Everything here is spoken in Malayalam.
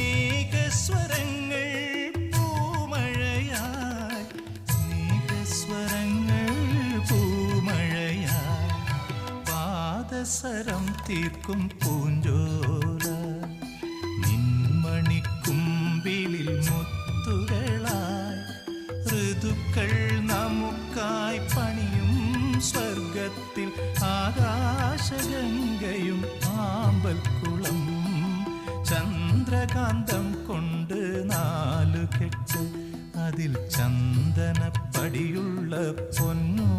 സ്നേഹസ്വരങ്ങൾ പൂമഴയായി, സ്നേഹസ്വരങ്ങൾ പൂമഴയായി, പാദസരം തീർക്കും പൂഞ്ചോല, നിൻമണിക്കുമ്പിളിൽ മുത്തുകളായി, ഋതുക്കൾ നമുക്കായി പണിയും സ്വർഗത്തിൽ ആകാശഗംഗയും ആമ്പൽക്കുളം, ചന്ദ്രകാന്തം കൊണ്ട് 4 കെട്ട്, അതിൽ ചന്ദനപ്പടിയുള്ള പൊന്നൂ